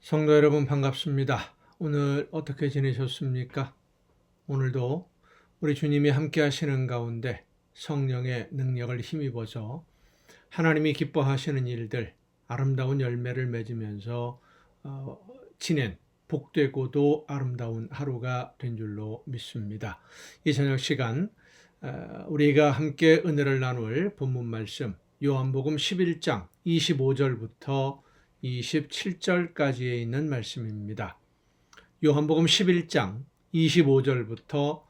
성도 여러분 반갑습니다. 오늘 어떻게 지내셨습니까? 오늘도 우리 주님이 함께 하시는 가운데 성령의 능력을 힘입어서 하나님이 기뻐하시는 일들, 아름다운 열매를 맺으면서 지낸 복되고도 아름다운 하루가 된 줄로 믿습니다. 이 저녁 시간 우리가 함께 은혜를 나눌 본문 말씀 요한복음 11장 25절부터 27절까지에 있는 말씀입니다. 요한복음 11장 25절부터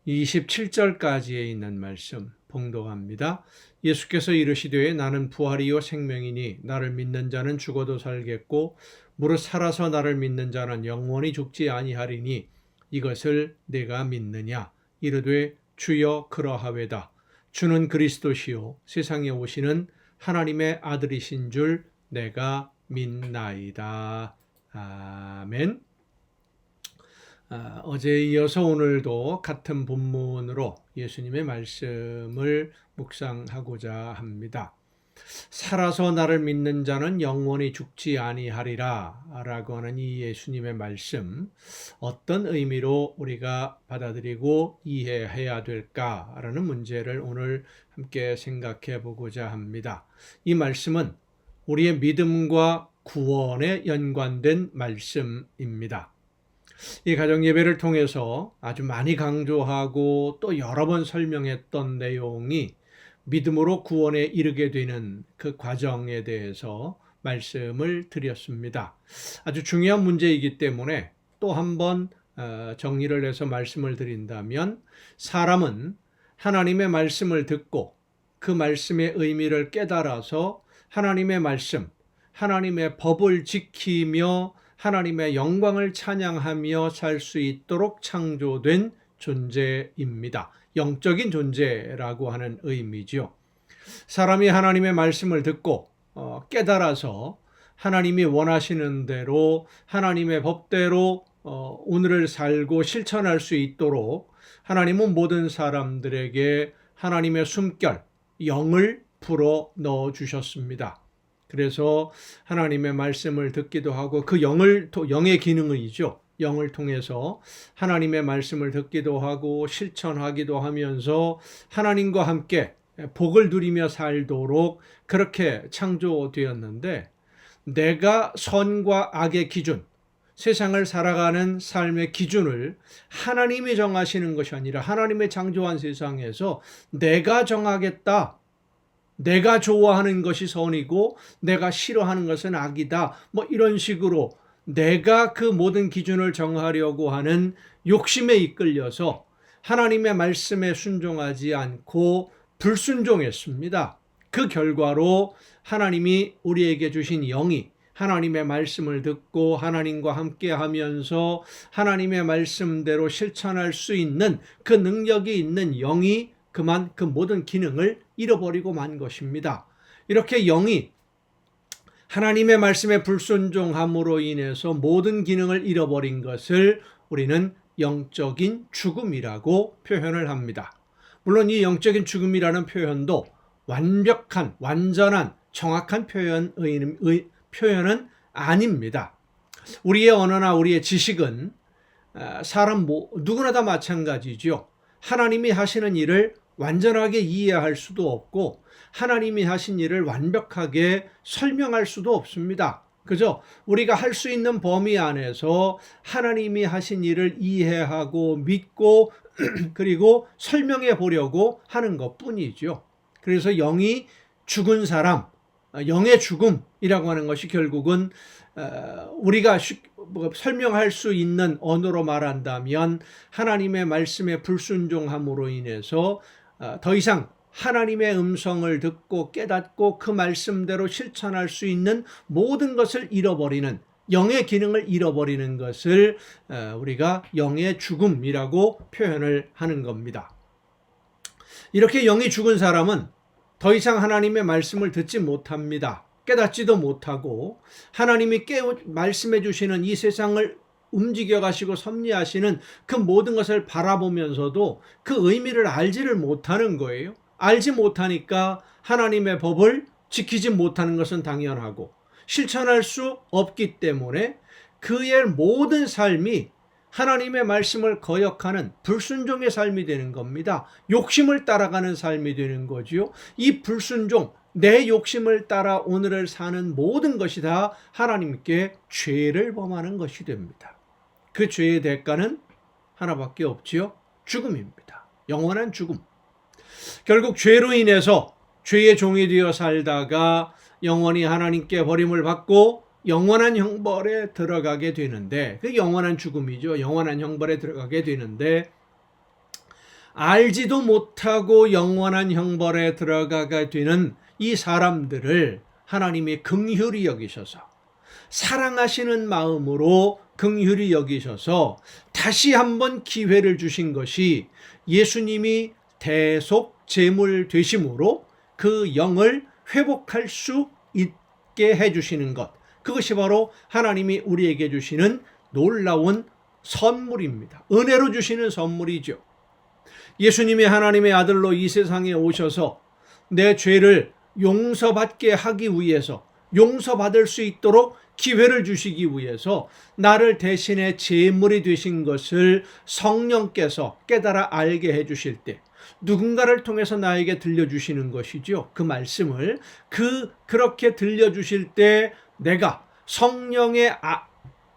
27절까지에 있는 말씀 봉독합니다. 예수께서 이르시되 나는 부활이요 생명이니 나를 믿는 자는 죽어도 살겠고 무릇 살아서 나를 믿는 자는 영원히 죽지 아니하리니 이것을 내가 믿느냐. 이르되 주여 그러하외다. 주는 그리스도시요 세상에 오시는 하나님의 아들이신 줄 내가 믿나이다. 아멘. 어제에 이어서 오늘도 같은 본문으로 예수님의 말씀을 묵상하고자 합니다. 살아서 나를 믿는 자는 영원히 죽지 아니하리라 라고 하는 이 예수님의 말씀, 어떤 의미로 우리가 받아들이고 이해해야 될까라는 문제를 오늘 함께 생각해 보고자 합니다. 이 말씀은 우리의 믿음과 구원에 연관된 말씀입니다. 이 가정예배를 통해서 아주 많이 강조하고 또 여러 번 설명했던 내용이 믿음으로 구원에 이르게 되는 그 과정에 대해서 말씀을 드렸습니다. 아주 중요한 문제이기 때문에 또 한 번 정리를 해서 말씀을 드린다면, 사람은 하나님의 말씀을 듣고 그 말씀의 의미를 깨달아서 하나님의 말씀, 하나님의 법을 지키며 하나님의 영광을 찬양하며 살 수 있도록 창조된 존재입니다. 영적인 존재라고 하는 의미죠. 사람이 하나님의 말씀을 듣고 깨달아서 하나님이 원하시는 대로 하나님의 법대로 오늘을 살고 실천할 수 있도록 하나님은 모든 사람들에게 하나님의 숨결, 영을 불어 넣어 주셨습니다. 그래서 하나님의 말씀을 듣기도 하고 그 영의 기능이죠. 영을 통해서 하나님의 말씀을 듣기도 하고 실천하기도 하면서 하나님과 함께 복을 누리며 살도록 그렇게 창조되었는데, 내가 선과 악의 기준, 세상을 살아가는 삶의 기준을 하나님이 정하시는 것이 아니라 하나님의 창조한 세상에서 내가 정하겠다. 내가 좋아하는 것이 선이고 내가 싫어하는 것은 악이다. 이런 식으로 내가 그 모든 기준을 정하려고 하는 욕심에 이끌려서 하나님의 말씀에 순종하지 않고 불순종했습니다. 그 결과로 하나님이 우리에게 주신 영이 하나님의 말씀을 듣고 하나님과 함께 하면서 하나님의 말씀대로 실천할 수 있는 그 능력이 있는 영이 그만 그 모든 기능을 잃어버리고 만 것입니다. 이렇게 영이 하나님의 말씀에 불순종함으로 인해서 모든 기능을 잃어버린 것을 우리는 영적인 죽음이라고 표현을 합니다. 물론 이 영적인 죽음이라는 표현도 완벽한, 완전한, 정확한 표현은 아닙니다. 우리의 언어나 우리의 지식은 사람 누구나 다 마찬가지죠. 하나님이 하시는 일을 완전하게 이해할 수도 없고 하나님이 하신 일을 완벽하게 설명할 수도 없습니다. 그죠? 우리가 할 수 있는 범위 안에서 하나님이 하신 일을 이해하고 믿고 그리고 설명해 보려고 하는 것뿐이죠. 그래서 영이 죽은 사람, 영의 죽음이라고 하는 것이 결국은 우리가 설명할 수 있는 언어로 말한다면 하나님의 말씀에 불순종함으로 인해서 더 이상 하나님의 음성을 듣고 깨닫고 그 말씀대로 실천할 수 있는 모든 것을 잃어버리는, 영의 기능을 잃어버리는 것을 우리가 영의 죽음이라고 표현을 하는 겁니다. 이렇게 영이 죽은 사람은 더 이상 하나님의 말씀을 듣지 못합니다. 깨닫지도 못하고 하나님이 말씀해 주시는 이 세상을 움직여 가시고 섭리하시는 그 모든 것을 바라보면서도 그 의미를 알지를 못하는 거예요. 알지 못하니까 하나님의 법을 지키지 못하는 것은 당연하고 실천할 수 없기 때문에 그의 모든 삶이 하나님의 말씀을 거역하는 불순종의 삶이 되는 겁니다. 욕심을 따라가는 삶이 되는 거지요. 이 불순종, 내 욕심을 따라 오늘을 사는 모든 것이 다 하나님께 죄를 범하는 것이 됩니다. 그 죄의 대가는 하나밖에 없지요. 죽음입니다. 영원한 죽음. 결국 죄로 인해서 죄의 종이 되어 살다가 영원히 하나님께 버림을 받고 영원한 형벌에 들어가게 되는데, 그 영원한 죽음이죠. 영원한 형벌에 들어가게 되는데, 알지도 못하고 영원한 형벌에 들어가게 되는 이 사람들을 하나님이 긍휼히 여기셔서, 사랑하시는 마음으로 긍휼히 여기셔서 다시 한번 기회를 주신 것이 예수님이 대속 제물 되심으로 그 영을 회복할 수 있게 해주시는 것, 그것이 바로 하나님이 우리에게 주시는 놀라운 선물입니다. 은혜로 주시는 선물이죠. 예수님이 하나님의 아들로 이 세상에 오셔서 내 죄를 용서받게 하기 위해서, 용서받을 수 있도록 기회를 주시기 위해서 나를 대신해 제물이 되신 것을 성령께서 깨달아 알게 해주실 때, 누군가를 통해서 나에게 들려주시는 것이죠. 그 말씀을 그렇게 들려주실 때 내가 성령의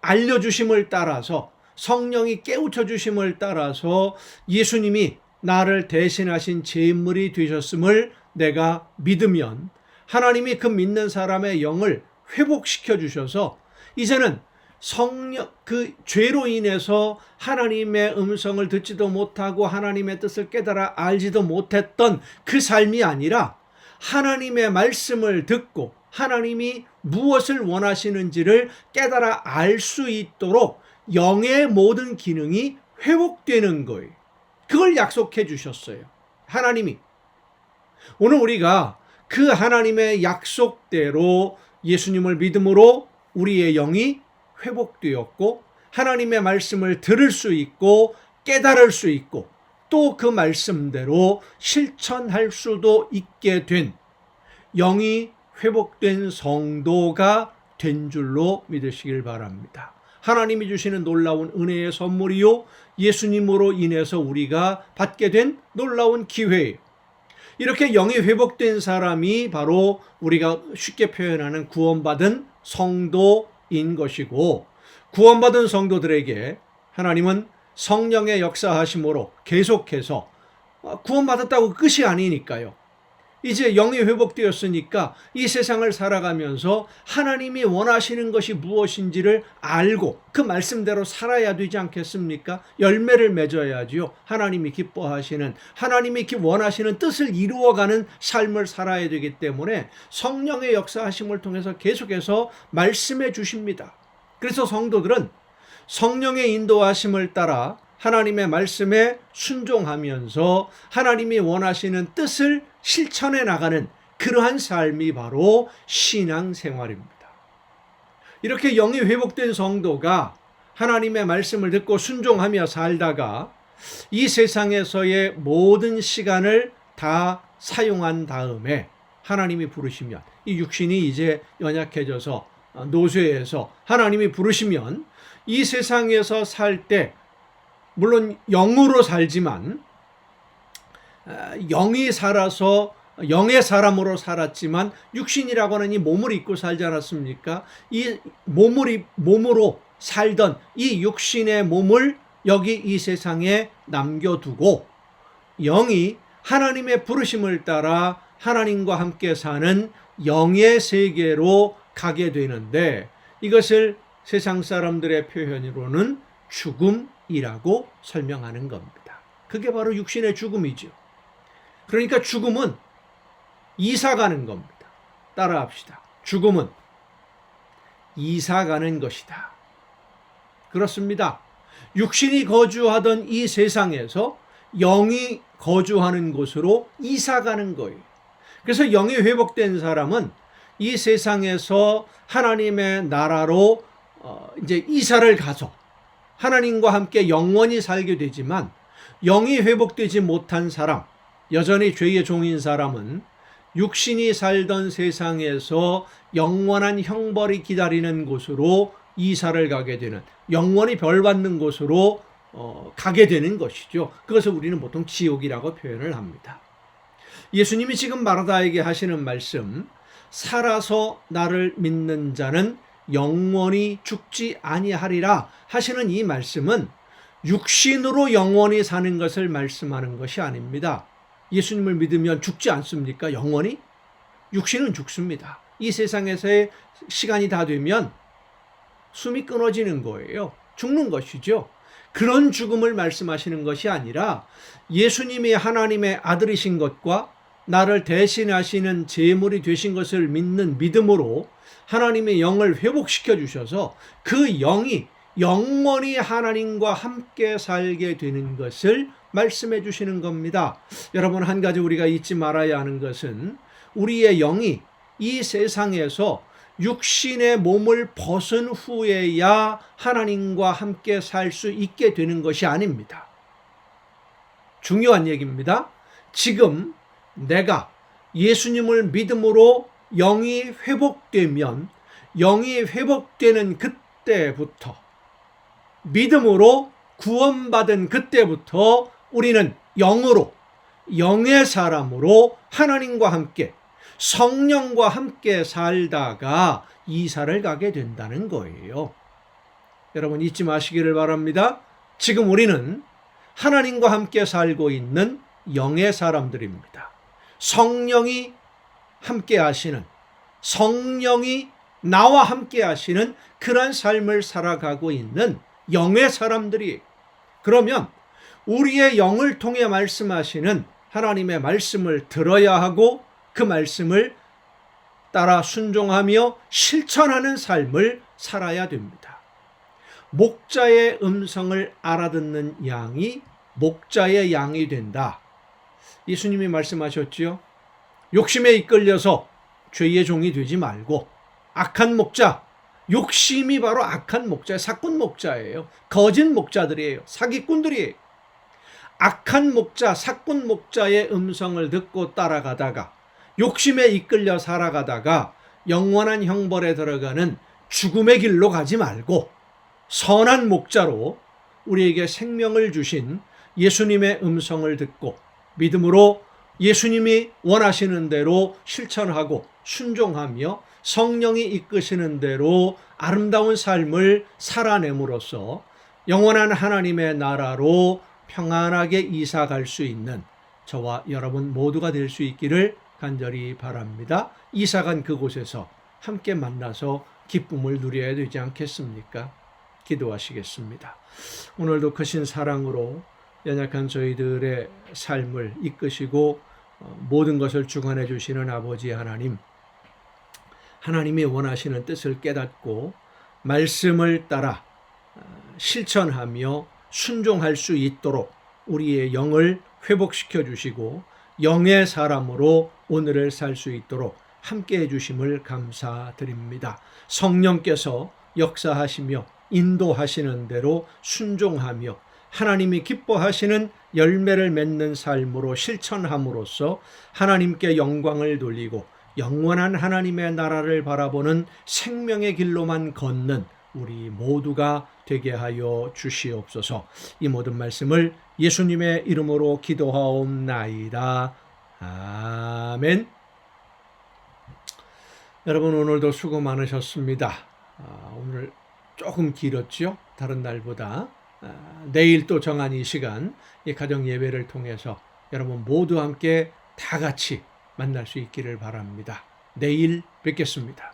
알려주심을 따라서, 성령이 깨우쳐 주심을 따라서 예수님이 나를 대신하신 제물이 되셨음을 내가 믿으면 하나님이 그 믿는 사람의 영을 회복시켜 주셔서 이제는 그 죄로 인해서 하나님의 음성을 듣지도 못하고 하나님의 뜻을 깨달아 알지도 못했던 그 삶이 아니라 하나님의 말씀을 듣고 하나님이 무엇을 원하시는지를 깨달아 알 수 있도록 영의 모든 기능이 회복되는 거예요. 그걸 약속해 주셨어요. 하나님이. 오늘 우리가 그 하나님의 약속대로 예수님을 믿음으로 우리의 영이 회복되었고 하나님의 말씀을 들을 수 있고 깨달을 수 있고 또 그 말씀대로 실천할 수도 있게 된 영이 회복된 성도가 된 줄로 믿으시길 바랍니다. 하나님이 주시는 놀라운 은혜의 선물이요, 예수님으로 인해서 우리가 받게 된 놀라운 기회예요. 이렇게 영이 회복된 사람이 바로 우리가 쉽게 표현하는 구원받은 성도인 것이고, 구원받은 성도들에게 하나님은 성령의 역사하심으로 계속해서 구원받았다고 끝이 아니니까요. 이제 영이 회복되었으니까 이 세상을 살아가면서 하나님이 원하시는 것이 무엇인지를 알고 그 말씀대로 살아야 되지 않겠습니까? 열매를 맺어야지요. 하나님이 기뻐하시는, 하나님이 원하시는 뜻을 이루어가는 삶을 살아야 되기 때문에 성령의 역사하심을 통해서 계속해서 말씀해 주십니다. 그래서 성도들은 성령의 인도하심을 따라 하나님의 말씀에 순종하면서 하나님이 원하시는 뜻을 실천해 나가는 그러한 삶이 바로 신앙생활입니다. 이렇게 영이 회복된 성도가 하나님의 말씀을 듣고 순종하며 살다가 이 세상에서의 모든 시간을 다 사용한 다음에 하나님이 부르시면, 이 육신이 이제 연약해져서 노쇠해서 하나님이 부르시면 이 세상에서 살 때 물론 영으로 살지만, 영이 살아서 영의 사람으로 살았지만 육신이라고 하는 이 몸을 입고 살지 않았습니까? 이 몸으로 살던 이 육신의 몸을 여기 이 세상에 남겨두고 영이 하나님의 부르심을 따라 하나님과 함께 사는 영의 세계로 가게 되는데, 이것을 세상 사람들의 표현으로는 죽음이라고 설명하는 겁니다. 그게 바로 육신의 죽음이죠. 그러니까 죽음은 이사가는 겁니다. 따라합시다. 죽음은 이사가는 것이다. 그렇습니다. 육신이 거주하던 이 세상에서 영이 거주하는 곳으로 이사가는 거예요. 그래서 영이 회복된 사람은 이 세상에서 하나님의 나라로 이제 이사를 가서 하나님과 함께 영원히 살게 되지만, 영이 회복되지 못한 사람, 여전히 죄의 종인 사람은 육신이 살던 세상에서 영원한 형벌이 기다리는 곳으로 이사를 가게 되는, 영원히 벌 받는 곳으로 가게 되는 것이죠. 그것을 우리는 보통 지옥이라고 표현을 합니다. 예수님이 지금 마르다에게 하시는 말씀, 살아서 나를 믿는 자는 영원히 죽지 아니하리라 하시는 이 말씀은 육신으로 영원히 사는 것을 말씀하는 것이 아닙니다. 예수님을 믿으면 죽지 않습니까? 영원히? 육신은 죽습니다. 이 세상에서의 시간이 다 되면 숨이 끊어지는 거예요. 죽는 것이죠. 그런 죽음을 말씀하시는 것이 아니라 예수님이 하나님의 아들이신 것과 나를 대신하시는 제물이 되신 것을 믿는 믿음으로 하나님의 영을 회복시켜 주셔서 그 영이 영원히 하나님과 함께 살게 되는 것을 말씀해 주시는 겁니다. 여러분, 한 가지 우리가 잊지 말아야 하는 것은 우리의 영이 이 세상에서 육신의 몸을 벗은 후에야 하나님과 함께 살 수 있게 되는 것이 아닙니다. 중요한 얘기입니다. 지금 내가 예수님을 믿음으로 영이 회복되면, 영이 회복되는 그때부터, 믿음으로 구원받은 그때부터 우리는 영으로, 영의 사람으로 하나님과 함께, 성령과 함께 살다가 이사를 가게 된다는 거예요. 여러분, 잊지 마시기를 바랍니다. 지금 우리는 하나님과 함께 살고 있는 영의 사람들입니다. 성령이 함께 하시는, 성령이 나와 함께 하시는 그런 삶을 살아가고 있는 영의 사람들이, 그러면 우리의 영을 통해 말씀하시는 하나님의 말씀을 들어야 하고 그 말씀을 따라 순종하며 실천하는 삶을 살아야 됩니다. 목자의 음성을 알아듣는 양이 목자의 양이 된다. 예수님이 말씀하셨지요. 욕심에 이끌려서 죄의 종이 되지 말고, 악한 목자, 욕심이 바로 악한 목자, 사꾼 목자예요. 거짓 목자들이에요. 사기꾼들이에요. 악한 목자, 사꾼 목자의 음성을 듣고 따라가다가 욕심에 이끌려 살아가다가 영원한 형벌에 들어가는 죽음의 길로 가지 말고 선한 목자로 우리에게 생명을 주신 예수님의 음성을 듣고 믿음으로 예수님이 원하시는 대로 실천하고 순종하며 성령이 이끄시는 대로 아름다운 삶을 살아냄으로써 영원한 하나님의 나라로 평안하게 이사 갈 수 있는 저와 여러분 모두가 될 수 있기를 간절히 바랍니다. 이사 간 그곳에서 함께 만나서 기쁨을 누려야 되지 않겠습니까? 기도하시겠습니다. 오늘도 크신 사랑으로 연약한 저희들의 삶을 이끄시고 모든 것을 주관해 주시는 아버지 하나님, 하나님이 원하시는 뜻을 깨닫고 말씀을 따라 실천하며 순종할 수 있도록 우리의 영을 회복시켜 주시고 영의 사람으로 오늘을 살 수 있도록 함께해 주심을 감사드립니다. 성령께서 역사하시며 인도하시는 대로 순종하며 하나님이 기뻐하시는 열매를 맺는 삶으로 실천함으로써 하나님께 영광을 돌리고 영원한 하나님의 나라를 바라보는 생명의 길로만 걷는 우리 모두가 되게 하여 주시옵소서. 이 모든 말씀을 예수님의 이름으로 기도하옵나이다. 아멘. 여러분, 오늘도 수고 많으셨습니다. 오늘 조금 길었죠? 다른 날보다. 내일 또 정한 이 시간, 이 가정 예배를 통해서 여러분 모두 함께 다 같이 만날 수 있기를 바랍니다. 내일 뵙겠습니다.